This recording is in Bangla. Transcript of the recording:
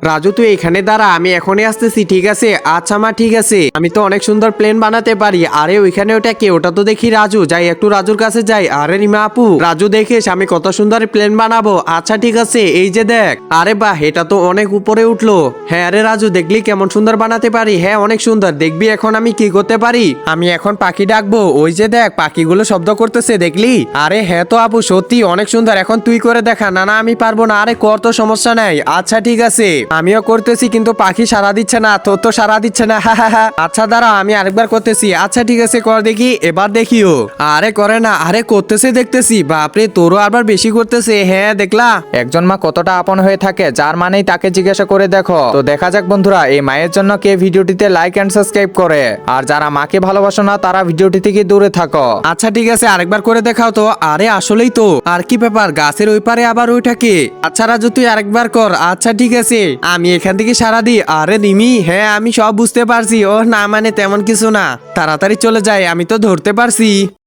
রাজু তুই এখানে দাঁড়া, আমি এখনই আসতেছি। ঠিক আছে? আচ্ছা মা, ঠিক আছে। আমি তো অনেক সুন্দর প্লেন বানাতে পারি। আরে ওইখানে ওটা কে? ওটা তো দেখি রাজু। যাই একটু রাজুর কাছে যাই। আরে রিমা আপু, রাজু দেখিস আমি কত সুন্দর প্লেন বানাবো। আচ্ছা ঠিক আছে, এই যে দেখ। আরে বাহ, এটা তো অনেক উপরে উঠলো। হ্যাঁ আরে রাজু, দেখলি কেমন সুন্দর বানাতে পারি? হ্যাঁ অনেক সুন্দর। দেখবি এখন আমি কি করতে পারি? আমি এখন পাখি ডাকবো। ওই যে দেখ, পাখিগুলো শব্দ করতেছে, দেখলি? আরে হ্যাঁ তো আপু, সত্যি অনেক সুন্দর। এখন তুই করে দেখা। না না, আমি পারবো না। আরে কর, তো সমস্যা নাই। আচ্ছা ঠিক আছে, আমিও করতেছি, কিন্তু পাখি সাড়া দিচ্ছে না। তোর তো সাড়া দিচ্ছে না। হা হা হা। আচ্ছা দাঁড়া, আমি আরেকবার করতেছি। আচ্ছা ঠিক আছে, কর দেখি। এবার দেখিও। আরে করে না। আরে করতেছে, দেখতেছি। বাপরে, তোরও আবার বেশি করতেছে। হ্যাঁ দেখলা? একজন মা কতটা আপন হয়ে থাকে, যার মানেই তাকে জিজ্ঞাসা করে দেখো। তো দেখা যাক বন্ধুরা, এই মায়ের জন্য কে ভিডিওটিতে লাইক এন্ড সাবস্ক্রাইব করে। আর যারা মাকে ভালোবাসো না, তারা ভিডিওটি থেকে দূরে থাকো। আচ্ছা ঠিক আছে, আরেকবার করে দেখাও তো। আরে আসলেই তো। আর কি ব্যাপার, গাছের ওই পারে আবার ওইটাকে? আচ্ছা রাজু, তুই আরেকবার কর। আচ্ছা ঠিক আছে, আমি এখান থেকে সারা দিই। আরে রিমি, হ্যাঁ আমি সব বুঝতে পারছি। ও না, মানে তেমন কিছু না। তাড়াতাড়ি চলে যায়, আমি তো ধরতে পারছি।